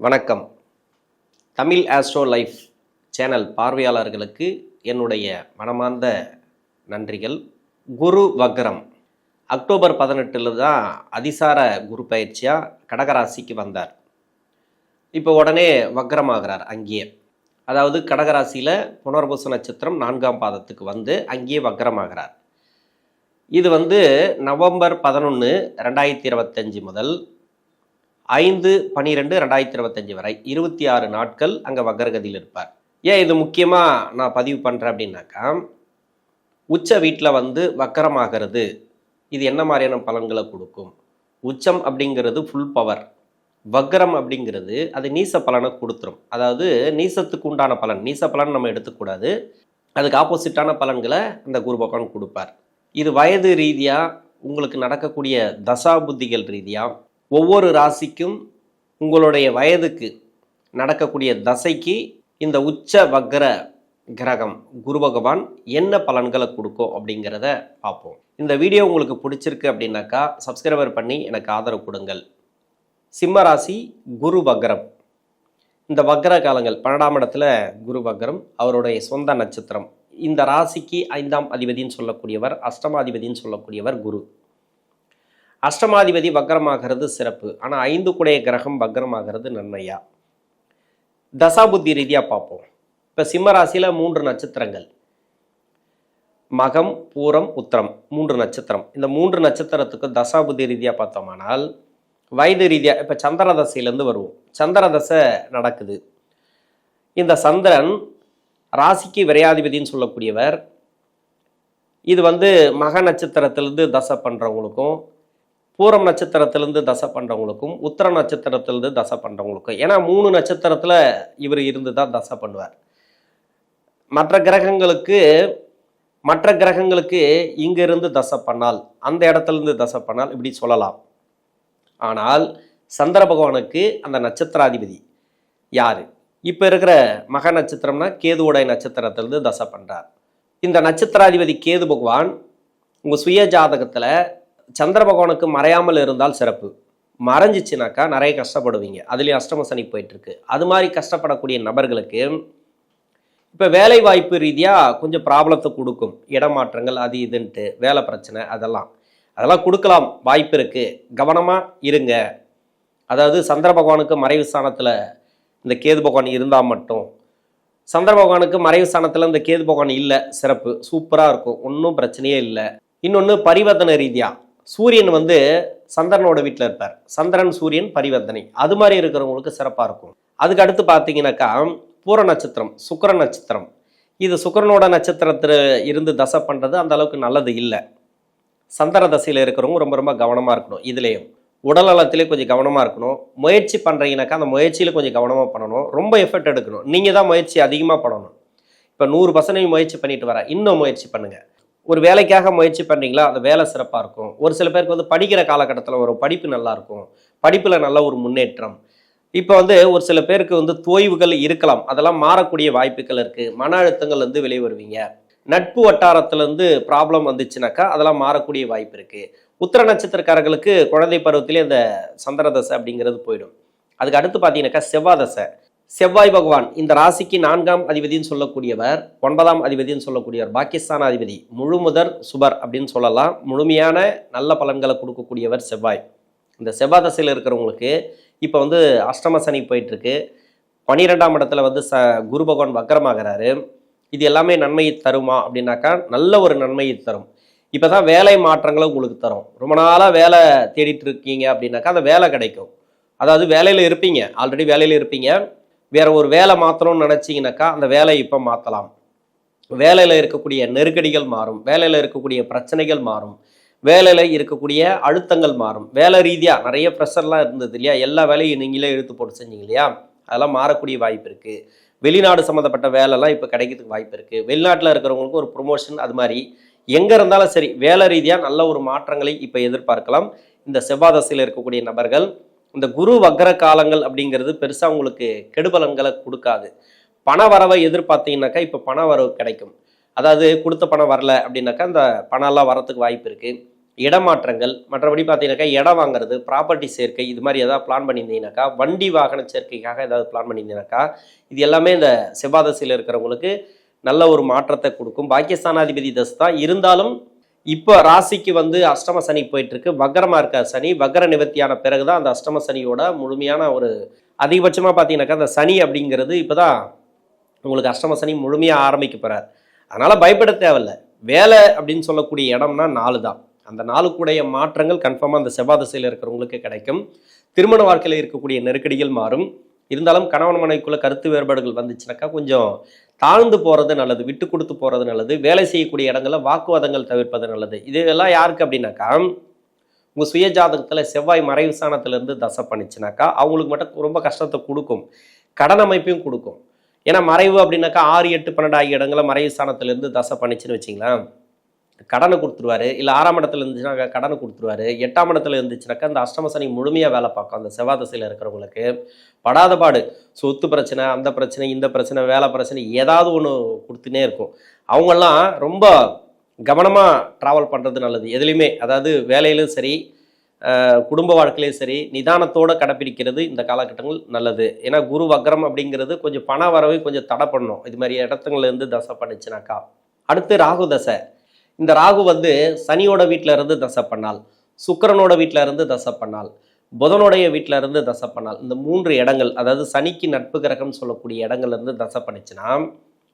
வணக்கம். Tamil astro life channel பார்வையாளர்களுக்கு என்னுடைய மனமார்ந்த நன்றிகள். குரு வக்ரம் அக்டோபர் 18 தான் அதிசார குரு பயிற்சியாக கடகராசிக்கு வந்தார். இப்போ உடனே வக்ரமாகிறார் அங்கேயே. அதாவது கடகராசியில் புனர்பூச நட்சத்திரம் 4ஆம் பாதத்துக்கு வந்து அங்கேயே வக்ரமாகிறார். இது நவம்பர் 11, 2025 முதல் 5/12/2025 வரை 26 நாட்கள் அங்கே வக்ரகதியில் இருப்பார். ஏன் இது முக்கியமாக நான் பதிவு பண்ணுறேன் அப்படின்னாக்கா, உச்ச வீட்டில் வக்ரமாகிறது இது என்ன மாதிரியான பலன்களை கொடுக்கும்? உச்சம் அப்படிங்கிறது ஃபுல் பவர், வக்ரம் அப்படிங்கிறது அது நீச பலனை கொடுத்துரும். அதாவது நீசத்துக்கு உண்டான பலன், நீச பலன் நம்ம எடுத்துக்கூடாது, அதுக்கு ஆப்போசிட்டான பலன்களை அந்த குரு பகவான் கொடுப்பார். இது வயது ரீதியாக உங்களுக்கு நடக்கக்கூடிய தசா புத்திகள் ரீதியாக ஒவ்வொரு ராசிக்கும் உங்களுடைய வயதுக்கு நடக்கக்கூடிய தசைக்கு இந்த உச்ச வக்ர கிரகம் குரு பகவான் என்ன பலன்களை கொடுக்கும் அப்படிங்கிறத பார்ப்போம். இந்த வீடியோ உங்களுக்கு பிடிச்சிருக்கு அப்படின்னாக்கா சப்ஸ்கிரைபர் பண்ணி எனக்கு ஆதரவு கொடுங்கள். சிம்ம ராசி குரு வக்ரம். இந்த வக்ர காலங்கள் 12ஆம் இடத்துல குரு வக்ரம், அவருடைய சொந்த நட்சத்திரம். இந்த ராசிக்கு 5ஆம் அதிபதின்னு சொல்லக்கூடியவர், அஷ்டமாதிபதின்னு சொல்லக்கூடியவர் குரு. அஷ்டமாதிபதி வக்ரமாகிறது சிறப்பு. ஆனால் 5 குடைய கிரகம் வக்ரமாகிறது நன்மையா? தசாபுத்தி ரீதியாக பார்ப்போம். இப்போ சிம்ம ராசியில் 3 நட்சத்திரங்கள், மகம், பூரம், உத்திரம் 3 நட்சத்திரம். இந்த 3 நட்சத்திரத்துக்கு தசாபுத்தி ரீதியாக பார்த்தோமானால் வயது ரீதியாக இப்போ சந்திர தசையிலேருந்து வருவோம். சந்திர தசை நடக்குது. இந்த சந்திரன் ராசிக்கு விரையாதிபதின்னு சொல்லக்கூடியவர். இது மக நட்சத்திரத்திலிருந்து தசை பண்ணுறவங்களுக்கும், பூரம் நட்சத்திரத்திலிருந்து தசை பண்ணுறவங்களுக்கும், உத்திர நட்சத்திரத்திலிருந்து தசை பண்ணுறவங்களுக்கும், ஏன்னா 3 நட்சத்திரத்தில் இவர் இருந்து தான் தசை பண்ணுவார். மற்ற கிரகங்களுக்கு இங்கிருந்து தசை பண்ணால், அந்த இடத்துலேருந்து தசை பண்ணால் இப்படி சொல்லலாம். ஆனால் சந்திர பகவானுக்கு அந்த நட்சத்திராதிபதி யார்? இப்போ இருக்கிற மக நட்சத்திரம்னா கேதுவோடைய நட்சத்திரத்திலிருந்து தசை பண்ணுறார். இந்த நட்சத்திராதிபதி கேது பகவான் உங்கள் சுய ஜாதகத்தில் சந்திர பகவானுக்கு மறையாமல் இருந்தால் சிறப்பு. மறைஞ்சிச்சுனாக்கா நிறைய கஷ்டப்படுவீங்க. அதுலேயும் அஷ்டம சனி போயிட்டுருக்கு. அது மாதிரி கஷ்டப்படக்கூடிய நபர்களுக்கு இப்போ வேலை வாய்ப்பு ரீதியாக கொஞ்சம் ப்ராப்ளத்தை கொடுக்கும். இடமாற்றங்கள் அது இதுன்ட்டு, வேலை பிரச்சனை அதெல்லாம் கொடுக்கலாம், வாய்ப்பு இருக்குது. கவனமாக இருங்க. அதாவது சந்திர பகவானுக்கு மறைவு ஸ்தானத்தில் இந்த கேது பகவான் இருந்தால் மட்டும், சந்திர பகவானுக்கு மறைவு ஸ்தானத்தில் இந்த கேது பகவான் இல்லை, சிறப்பு, சூப்பராக இருக்கும், ஒன்றும் பிரச்சனையே இல்லை. இன்னொன்று பரிவர்த்தனை ரீதியாக சூரியன் சந்திரனோட வீட்டில் இருப்பார். சந்திரன் சூரியன் பரிவர்த்தனை, அது மாதிரி இருக்கிறவங்களுக்கு சிறப்பாக இருக்கும். அதுக்கு அடுத்து பார்த்தீங்கன்னாக்கா பூர நட்சத்திரம், சுக்கிர நட்சத்திரம். இது சுக்கிரனோட நட்சத்திரத்தில் இருந்து தசை பண்ணுறது அந்த அளவுக்கு நல்லது இல்லை. சந்திர தசையில் இருக்கிறவங்க ரொம்ப ரொம்ப கவனமாக இருக்கணும். இதுலேயும் உடல் நலத்திலே கொஞ்சம் கவனமாக இருக்கணும். முயற்சி பண்ணுறீங்கனாக்கா அந்த முயற்சியில் கொஞ்சம் கவனமாக பண்ணணும். ரொம்ப எஃபர்ட் எடுக்கணும். நீங்கள் தான் முயற்சி அதிகமாக பண்ணணும். இப்போ 100% முயற்சி பண்ணிட்டு வர, இன்னும் முயற்சி பண்ணுங்கள். ஒரு வேலைக்காக முயற்சி பண்ணுறீங்களா, அந்த வேலை சிறப்பாக இருக்கும். ஒரு சில பேருக்கு படிக்கிற காலகட்டத்தில் ஒரு படிப்பு நல்லாயிருக்கும், படிப்பில் நல்ல ஒரு முன்னேற்றம். இப்போ ஒரு சில பேருக்கு தோய்வுகள் இருக்கலாம், அதெல்லாம் மாறக்கூடிய வாய்ப்புகள் இருக்குது. மன அழுத்தங்கள் வெளியே வருவீங்க. நட்பு வட்டாரத்துலேருந்து ப்ராப்ளம் வந்துச்சுனாக்கா அதெல்லாம் மாறக்கூடிய வாய்ப்பு இருக்குது. உத்திர நட்சத்திரக்காரர்களுக்கு குழந்தை பருவத்திலே அந்த சந்திர தசை அப்படிங்கிறது போயிடும். அதுக்கு அடுத்து பார்த்தீங்கன்னாக்கா செவ்வாய் தசை. செவ்வாய் பகவான் இந்த ராசிக்கு 4ஆம் அதிபதினு சொல்லக்கூடியவர், 9ஆம் அதிபதினு சொல்லக்கூடியவர், பாகிஸ்தான் அதிபதி, முழு முதற் சுபர் அப்படின்னு சொல்லலாம். முழுமையான நல்ல பலன்களை கொடுக்கக்கூடியவர் செவ்வாய். இந்த செவ்வாய் தசையில் இருக்கிறவங்களுக்கு இப்போ அஷ்டம சனி போயிட்டுருக்கு. 12ஆம் இடத்துல குரு பகவான் வக்ரமாகிறாரு. இது எல்லாமே நன்மையை தருமா அப்படின்னாக்கா நல்ல ஒரு நன்மையை தரும். இப்போ தான் வேலை மாற்றங்களை உங்களுக்கு தரும். ரொம்ப நாளாக வேலை தேடிட்டு இருக்கீங்க அப்படின்னாக்கா அந்த வேலை கிடைக்கும். அதாவது வேலையில் இருப்பீங்க, ஆல்ரெடி வேலையில் இருப்பீங்க, வேற ஒரு வேலை மாற்றணும்னு நினச்சிங்கனாக்கா அந்த வேலையை இப்போ மாற்றலாம். வேலையில் இருக்கக்கூடிய நெருக்கடிகள் மாறும், வேலையில் இருக்கக்கூடிய பிரச்சனைகள் மாறும், வேலையில் இருக்கக்கூடிய அழுத்தங்கள் மாறும். வேலை ரீதியாக நிறைய ப்ரெஷர்லாம் இருந்தது இல்லையா, எல்லா வேலையும் நீங்களே இழுத்து போட்டு செஞ்சீங்க இல்லையா, அதெல்லாம் மாறக்கூடிய வாய்ப்பு இருக்குது. வெளிநாடு சம்மந்தப்பட்ட வேலைலாம் இப்போ கிடைக்கிறதுக்கு வாய்ப்பு இருக்குது. வெளிநாட்டில் இருக்கிறவங்களுக்கு ஒரு ப்ரொமோஷன், அது மாதிரி எங்கே இருந்தாலும் சரி வேலை ரீதியாக நல்ல ஒரு மாற்றங்களை இப்போ எதிர்பார்க்கலாம். இந்த செவ்வாய் தசையில் இருக்கக்கூடிய நபர்கள் இந்த குரு வக்ர காலங்கள் அப்படிங்கிறது பெருசாக உங்களுக்கு கெடுபலன்களை கொடுக்காது. பண வரவை எதிர்பார்த்தீங்கன்னாக்கா இப்போ பண வரவு கிடைக்கும். அதாவது கொடுத்த பணம் வரல அப்படின்னாக்கா அந்த பணம்லாம் வரத்துக்கு வாய்ப்பு இருக்குது. இடமாற்றங்கள், மற்றபடி பார்த்தீங்கன்னாக்கா இடம் வாங்குறது, ப்ராப்பர்ட்டி சேர்க்கை, இது மாதிரி ஏதாவது பிளான் பண்ணியிருந்தீங்கன்னாக்கா, வண்டி வாகன சேர்க்கைக்காக ஏதாவது பிளான் பண்ணியிருந்தீங்கன்னாக்கா, இது எல்லாமே இந்த செவ்வாய் தசையில் இருக்கிறவங்களுக்கு நல்ல ஒரு மாற்றத்தை கொடுக்கும். பாக்கியஸ்தானாதிபதி தசை தான் இருந்தாலும் இப்போ ராசிக்கு வந்து அஷ்டம சனி போயிட்டு இருக்கு. வக்கரமாக இருக்க சனி வக்கர நிவர்த்தியான பிறகுதான் அந்த அஷ்டம சனியோட முழுமையான ஒரு அதிகபட்சமாக பார்த்தீங்கன்னாக்கா அந்த சனி அப்படிங்கிறது இப்போதான் உங்களுக்கு அஷ்டம சனி முழுமையாக ஆரம்பிக்க போகிறார். அதனால் பயப்பட தேவையில்லை. வேலை அப்படின்னு சொல்லக்கூடிய இடம்னா 4 தான். அந்த 4 மாற்றங்கள் கன்ஃபார்மாக அந்த செவ்வாய் திசையில் இருக்கிறவங்களுக்கு கிடைக்கும். திருமண வாழ்க்கையில் இருக்கக்கூடிய நெருக்கடிகள் மாறும். இருந்தாலும் கணவன் மனைவிக்குள்ள கருத்து வேறுபாடுகள் வந்துச்சுனாக்கா கொஞ்சம் தாழ்ந்து போகிறது நல்லது, விட்டு கொடுத்து போகிறது நல்லது. வேலை செய்யக்கூடிய இடங்களில் வாக்குவாதங்கள் தவிர்ப்பது நல்லது. இதெல்லாம் யாருக்கு அப்படின்னாக்கா, உங்கள் சுய ஜாதகத்தில் செவ்வாய் மறைவு ஸ்தானத்திலிருந்து தசை பண்ணிச்சுனாக்கா அவங்களுக்கு மட்டும் ரொம்ப கஷ்டத்தை கொடுக்கும், கடன் அமைப்பையும் கொடுக்கும். ஏன்னா மறைவு அப்படின்னாக்கா 6, 8, 12 ஆகிய இடங்களில் மறைவு ஸ்தானத்திலேருந்து தசை பண்ணிச்சுன்னு வச்சிங்களேன், கடனை கொடுத்துருவாரு. இல்லை 6ஆம் இடத்துல இருந்துச்சுனாக்கா கடனை கொடுத்துருவாரு. 8ஆம் இடத்துல இருந்துச்சுனாக்கா அந்த அஷ்டம சனி முழுமையாக வேலை பார்க்கும். அந்த செவ்வாய் திசையில் இருக்கிறவங்களுக்கு படாத பாடு, சொத்து பிரச்சனை, அந்த பிரச்சனை, இந்த பிரச்சனை, வேலை பிரச்சனை, ஏதாவது ஒன்று கொடுத்துனே இருக்கும். அவங்கெல்லாம் ரொம்ப கவனமாக ட்ராவல் பண்ணுறது நல்லது எதுலேயுமே. அதாவது வேலையிலும் சரி, குடும்ப வாழ்க்கையிலையும் சரி, நிதானத்தோடு கடைப்பிடிக்கிறது இந்த காலகட்டங்கள் நல்லது. ஏன்னா குரு வக்ரம் அப்படிங்கிறது கொஞ்சம் பண வரவை கொஞ்சம் தடை பண்ணணும் இது மாதிரி இடத்துங்கள்லேருந்து தசை பண்ணிச்சுனாக்கா. அடுத்து ராகு தசை. இந்த ராகு வந்து சனியோட வீட்டில் இருந்து தசை பண்ணால், சுக்கிரனோட வீட்டில் இருந்து தசை பண்ணால், புதனுடைய வீட்டில் இருந்து தசை பண்ணால், இந்த 3 இடங்கள், அதாவது சனிக்கு நட்பு கிரகம்னு சொல்லக்கூடிய இடங்கள்லேருந்து தசை பண்ணிச்சுன்னா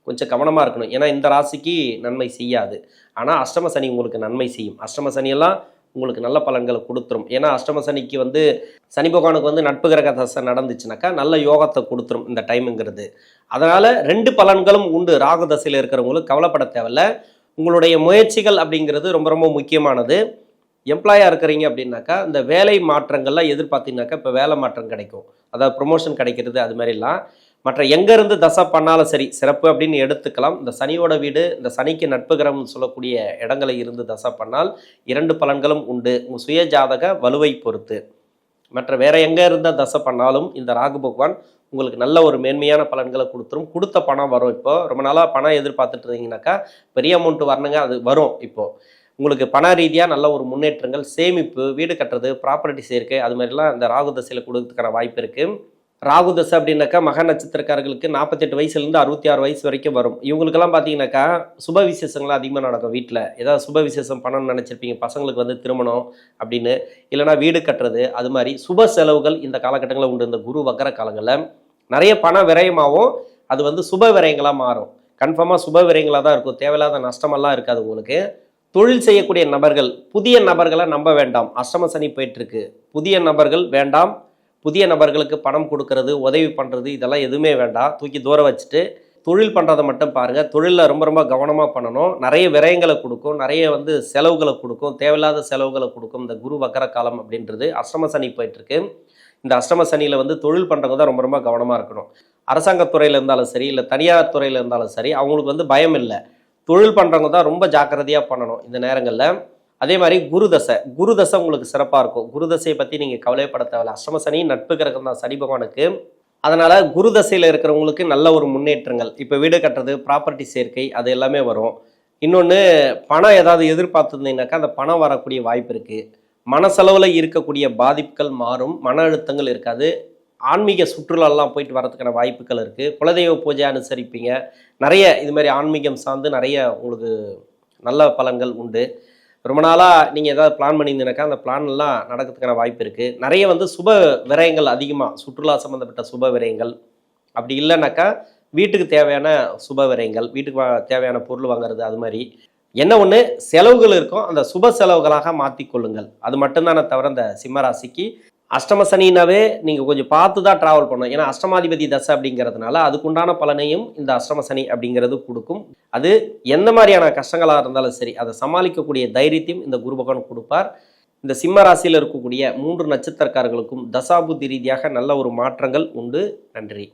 கொஞ்சம் கவனமாக இருக்கணும். ஏன்னா இந்த ராசிக்கு நன்மை செய்யாது, ஆனால் அஷ்டம சனி உங்களுக்கு நன்மை செய்யும். அஷ்டம சனியெல்லாம் உங்களுக்கு நல்ல பலன்களை கொடுத்துரும். ஏன்னா அஷ்டம சனிக்கு வந்து சனி பகவானுக்கு வந்து நட்பு கிரக தசை நடந்துச்சுனாக்கா நல்ல யோகத்தை கொடுத்துரும் இந்த டைமுங்கிறது. அதனால் 2 பலன்களும் உண்டு. ராகு தசையில் இருக்கிறவங்களுக்கு கவலைப்பட தேவையில்ல. உங்களுடைய முயற்சிகள் அப்படிங்கிறது ரொம்ப ரொம்ப முக்கியமானது. எம்ப்ளாயாக இருக்கிறீங்க அப்படின்னாக்கா இந்த வேலை மாற்றங்கள்லாம் எதிர்பார்த்தீங்கன்னாக்கா இப்போ வேலை மாற்றம் கிடைக்கும், அதாவது ப்ரொமோஷன் கிடைக்கிறது, அது மாதிரிலாம். மற்ற எங்கேருந்து தசை பண்ணாலும் சரி சிறப்பு அப்படின்னு எடுத்துக்கலாம். இந்த சனியோட வீடு, இந்த சனிக்கு நட்பு கிரகம் சொல்லக்கூடிய இடங்களை இருந்து தசை பண்ணால் 2 பலன்களும் உண்டு, உங்கள் சுய ஜாதக வலுவை பொறுத்து. மற்ற வேற எங்கே இருந்தால் தசை பண்ணாலும் இந்த ராகு பகவான் உங்களுக்கு நல்ல ஒரு மேன்மையான பலன்களை கொடுத்துரும். கொடுத்த பணம் வரும். இப்போ ரொம்ப நாளாக பணம் எதிர்பார்த்துட்டு இருந்தீங்கன்னாக்கா பெரிய அமௌண்ட் வரணுங்க, அது வரும். இப்போது உங்களுக்கு பண ரீதியாக நல்ல ஒரு முன்னேற்றங்கள், சேமிப்பு, வீடு கட்டுறது, ப்ராப்பர்ட்டி சேர்க்கை, அது மாதிரிலாம் இந்த ராகு தசையில் கொடுக்கறதுக்கான வாய்ப்பு இருக்குது. ராகு தசை அப்படின்னாக்கா மக நட்சத்திரக்காரர்களுக்கு 48 வயசுலேருந்து 66 வயசு வரைக்கும் வரும். இவங்களுக்கெல்லாம் பார்த்தீங்கன்னாக்கா சுப விசேஷங்கள்லாம் அதிகமாக நடக்கும். வீட்டில் ஏதாவது சுப விசேஷம் பண்ணணும்னு நினச்சிருப்பீங்க, பசங்களுக்கு வந்து திருமணம் அப்படின்னு, இல்லைனா வீடு கட்டுறது, அது மாதிரி சுப செலவுகள் இந்த காலகட்டங்களில் உண்டு. இந்த குரு வக்கர காலங்களில் நிறைய பண விரயமாகவும் அது வந்து சுப விரயங்களாக மாறும். கன்ஃபார்மாக சுப விரயங்களாக தான் இருக்கும், தேவையில்லாத நஷ்டமெல்லாம் இருக்காது உங்களுக்கு. தொழில் செய்யக்கூடிய நபர்கள், புதிய நபர்களை நம்ப வேண்டாம். அஷ்டம சனி போயிட்டுருக்கு, புதிய நபர்கள் வேண்டாம். புதிய நபர்களுக்கு பணம் கொடுக்கறது, உதவி பண்ணுறது, இதெல்லாம் எதுவுமே வேண்டாம், தூக்கி தூரம் வச்சுட்டு தொழில் பண்ணுறதை மட்டும் பாருங்கள். தொழிலில் ரொம்ப ரொம்ப கவனமாக பண்ணணும். நிறைய விரயங்களை கொடுக்கும், நிறைய வந்து செலவுகளை கொடுக்கும், தேவையில்லாத செலவுகளை கொடுக்கும் இந்த குரு வக்கர காலம் அப்படின்றது. அஷ்டம சனி போயிட்டுருக்கு. இந்த அஷ்டம சனியில் வந்து தொழில் பண்ணுறவங்க தான் ரொம்ப ரொம்ப கவனமாக இருக்கணும். அரசாங்கத்துறையில் இருந்தாலும் சரி, இல்லை தனியார் துறையில் இருந்தாலும் சரி, அவங்களுக்கு வந்து பயம் இல்லை. தொழில் பண்ணுறவங்க தான் ரொம்ப ஜாக்கிரதையாக பண்ணணும் இந்த நேரங்களில். அதே மாதிரி குரு தசை உங்களுக்கு சிறப்பாக இருக்கும். குரு தசையை பற்றி நீங்கள் கவலைப்பட தேவையில்லை. அஷ்டம சனி நட்பு கிரகம் தான் சனி பகவானுக்கு. அதனால் குரு தசையில் இருக்கிறவங்களுக்கு நல்ல ஒரு முன்னேற்றங்கள், இப்போ வீடு கட்டுறது, ப்ராப்பர்ட்டி சேர்க்கை, அது எல்லாமே வரும். இன்னொன்று, பணம் ஏதாவது எதிர்பார்த்துருந்தீங்கன்னாக்கா அந்த பணம் வரக்கூடிய வாய்ப்பு இருக்குது. மனசளவில் இருக்கக்கூடிய பாதிப்புகள் மாறும், மன அழுத்தங்கள் இருக்காது. ஆன்மீக சுற்றுலாலாம் போயிட்டு வரதுக்கான வாய்ப்புகள் இருக்குது. குலதெய்வ பூஜை அனுசரிப்பீங்க. நிறைய இது மாதிரி ஆன்மீகம் சார்ந்து நிறைய உங்களுக்கு நல்ல பலன்கள் உண்டு. ரொம்ப நாளாக நீங்கள் ஏதாவது பிளான் பண்ணியிருந்தீங்கன்னாக்கா அந்த பிளான்லாம் நடக்கிறதுக்கான வாய்ப்பு இருக்குது. நிறைய வந்து சுப விரயங்கள் அதிகமாக, சுற்றுலா சம்மந்தப்பட்ட சுப விரயங்கள். அப்படி இல்லைனாக்கா வீட்டுக்கு தேவையான சுப விரயங்கள், வீட்டுக்கு தேவையான பொருள் வாங்குறது, அது மாதிரி என்ன ஒன்று செலவுகள் இருக்கும், அந்த சுப செலவுகளாக மாற்றிக்கொள்ளுங்கள். அது மட்டும்தானே தவிர இந்த சிம்ம ராசிக்கு அஷ்டம சனினாவே நீங்கள் கொஞ்சம் பார்த்து தான் ட்ராவல் பண்ணணும். ஏன்னா அஷ்டமாதிபதி தசை அப்படிங்கிறதுனால அதுக்குண்டான பலனையும் இந்த அஷ்டம சனி அப்படிங்கிறது கொடுக்கும். அது எந்த மாதிரியான கஷ்டங்களாக இருந்தாலும் சரி அதை சமாளிக்கக்கூடிய தைரியத்தையும் இந்த குரு பகவான் கொடுப்பார். இந்த சிம்ம ராசியில் இருக்கக்கூடிய 3 நட்சத்திரக்காரர்களுக்கும் தசாபுத்தி ரீதியாக நல்ல ஒரு மாற்றங்கள் உண்டு. நன்றி.